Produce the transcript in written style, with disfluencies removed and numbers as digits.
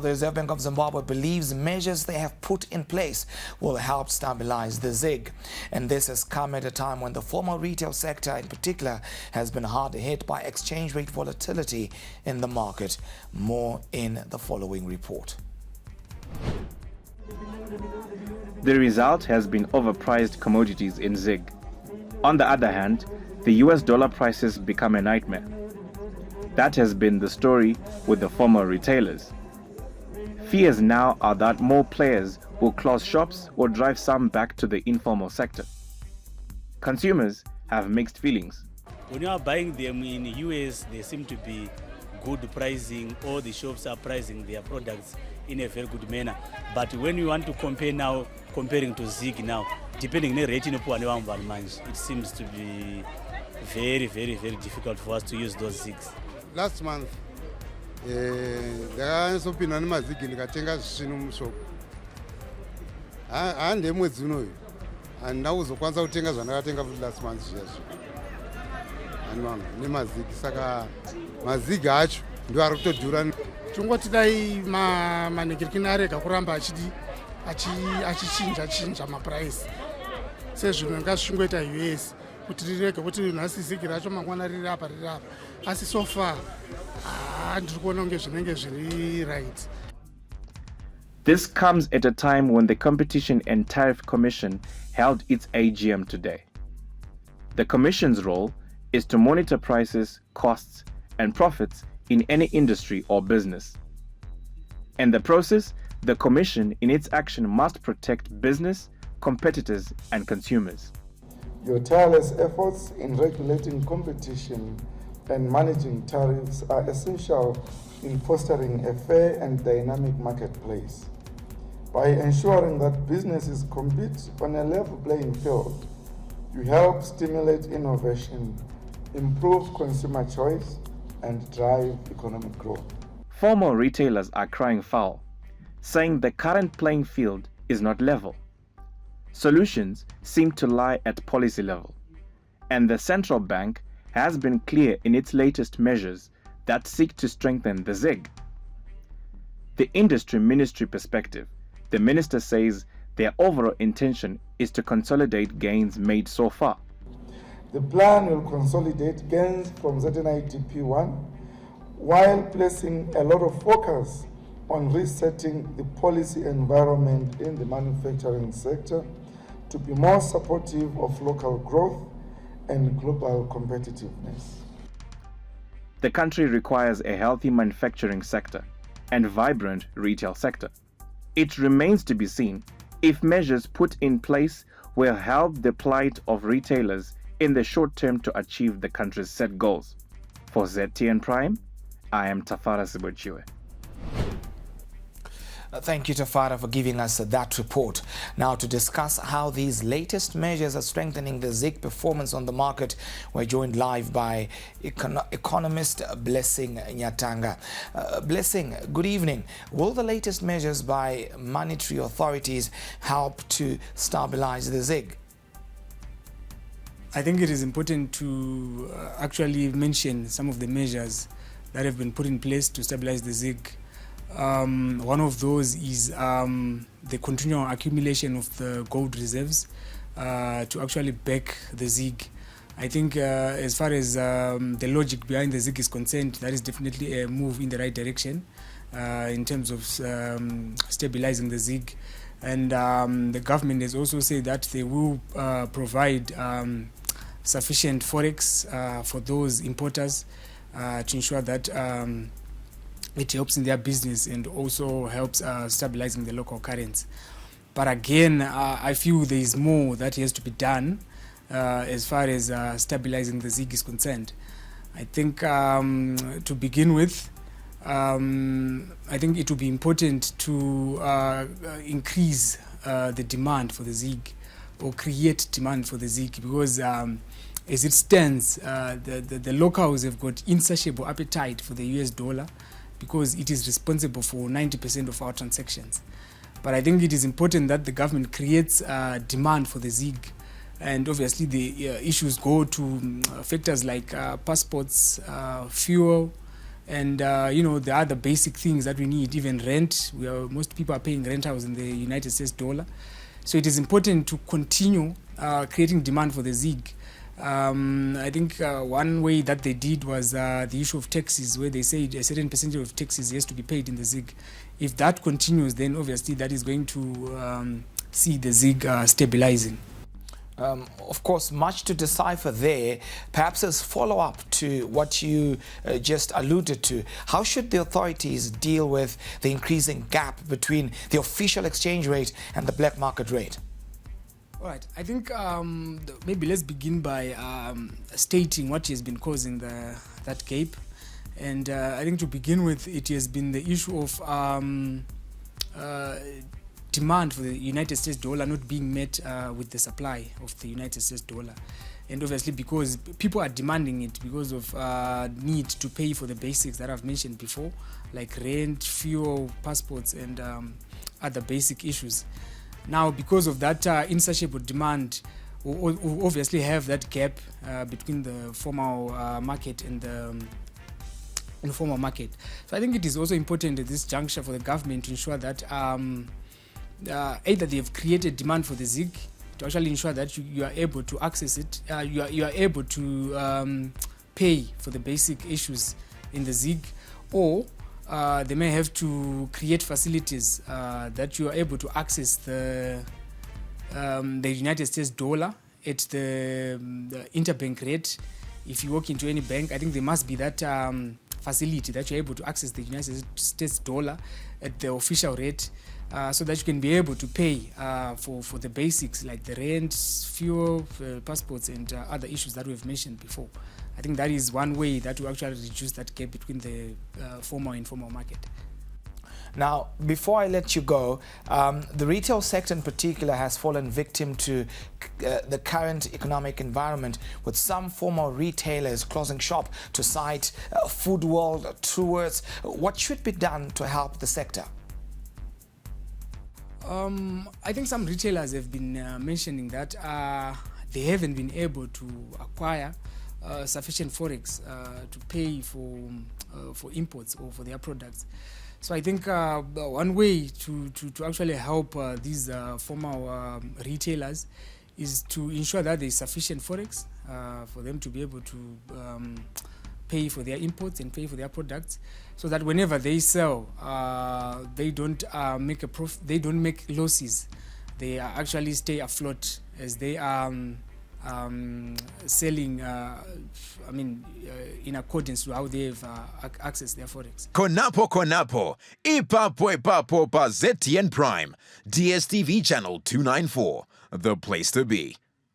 The Reserve Bank of Zimbabwe believes measures they have put in place will help stabilize the ZiG. And this has come at a time when the formal retail sector in particular has been hard hit by exchange rate volatility in the market. More in the following report. The result has been overpriced commodities in ZiG. On the other hand, the US dollar prices become a nightmare. That has been the story with the formal retailers. Fears now are that more players will close shops or drive some back to the informal sector. Consumers have mixed feelings. When you are buying them in the US, they seem to be good pricing. All the shops are pricing their products in a very good manner. But when you want to compare now, comparing to ZiG now, depending on the rate, it seems to be very difficult for us to use those ZiGs. Last month, ndakazopinda nemazigi ndikatenga zvisvinu mushop. Hande mwedzi unoyu handina kuzokwanisa kutenga zvandakatenga futi last month zviyazvo. Hanwana nemazigi, saka mazigi acho ndo ari kutodhura. Tungoti dai manekirikini arega kuramba achichinja maprice sezvino ngazvingoita US kuti rirege kuti nhasi zigi racho mangwana riri apa. Asi so far right. This comes at a time when the Competition and Tariff Commission held its AGM today. The Commission's role is to monitor prices, costs, and profits in any industry or business. In the process, the Commission in its action must protect business, competitors, and consumers. Your tireless efforts in regulating competition and managing tariffs are essential in fostering a fair and dynamic marketplace. By ensuring that businesses compete on a level playing field, you help stimulate innovation, improve consumer choice, and drive economic growth. Formal retailers are crying foul, saying the current playing field is not level. Solutions seem to lie at policy level, and the central bank has been clear in its latest measures that seek to strengthen the ZiG. The industry ministry perspective, the minister says their overall intention is to consolidate gains made so far. The plan will consolidate gains from ZNIDP1 while placing a lot of focus on resetting the policy environment in the manufacturing sector to be more supportive of local growth and global competitiveness. The country requires a healthy manufacturing sector and vibrant retail sector. It remains to be seen if measures put in place will help the plight of retailers in the short term to achieve the country's set goals. For ZTN Prime, I am Tafara Sibochiwe. Thank you, Tafara, for giving us that report. Now, to discuss how these latest measures are strengthening the ZiG performance on the market, we're joined live by economist Blessing Nyatanga. Blessing, good evening. Will the latest measures by monetary authorities help to stabilize the ZiG? I think it is important to actually mention some of the measures that have been put in place to stabilize the ZiG. One of those is the continual accumulation of the gold reserves to actually back the ZiG. I think as far as the logic behind the ZiG is concerned, that is definitely a move in the right direction in terms of stabilizing the ZiG. And the government has also said that they will provide sufficient forex for those importers to ensure that it helps in their business and also helps stabilizing the local currency. But again, I feel there is more that has to be done as far as stabilizing the ZiG is concerned. I think to begin with, I think it will be important to increase the demand for the ZiG or create demand for the ZiG because as it stands, the locals have got insatiable appetite for the US dollar because it is responsible for 90% of our transactions. But I think it is important that the government creates demand for the ZiG. And obviously the issues go to factors like passports, fuel, And the other basic things that we need, even rent. Most people are paying rent house in the United States dollar. So it is important to continue creating demand for the ZiG. I think one way that they did was the issue of taxes, where they said a certain percentage of taxes has to be paid in the ZiG. If that continues, then obviously that is going to see the ZiG stabilizing. Of course, much to decipher there. Perhaps as follow-up to what you just alluded to, how should the authorities deal with the increasing gap between the official exchange rate and the black market rate? All right, I think maybe let's begin by stating what has been causing that gap. And I think to begin with, it has been the issue of demand for the United States dollar not being met with the supply of the United States dollar. And obviously because people are demanding it because of need to pay for the basics that I've mentioned before, like rent, fuel, passports, and other basic issues. Now, because of that insatiable demand, we obviously have that gap between the formal market and the informal market. So I think it is also important at this juncture for the government to ensure that either they have created demand for the ZiG to actually ensure that you are able to access it, you are able to pay for the basic issues in the ZiG, or they may have to create facilities that you are able to access the United States dollar at the interbank rate. If you walk into any bank, I think there must be that facility that you're able to access the United States dollar at the official rate, so that you can be able to pay for the basics like the rent, fuel, passports, and other issues that we've mentioned before. I think that is one way that will actually reduce that gap between the formal and informal market. Now, before I let you go, the retail sector in particular has fallen victim to the current economic environment, with some formal retailers closing shop to cite Food World Truworths. What should be done to help the sector? I think some retailers have been mentioning that they haven't been able to acquire sufficient forex to pay for imports or for their products. So I think one way to actually help these formal retailers is to ensure that there is sufficient forex for them to be able to pay for their imports and pay for their products, so that whenever they sell, they don't make a profit, they don't make losses. They actually stay afloat as they are selling, in accordance to how they've accessed their forex. Konapo, ipapo pa ZTN Prime, DSTV channel 294, the place to be.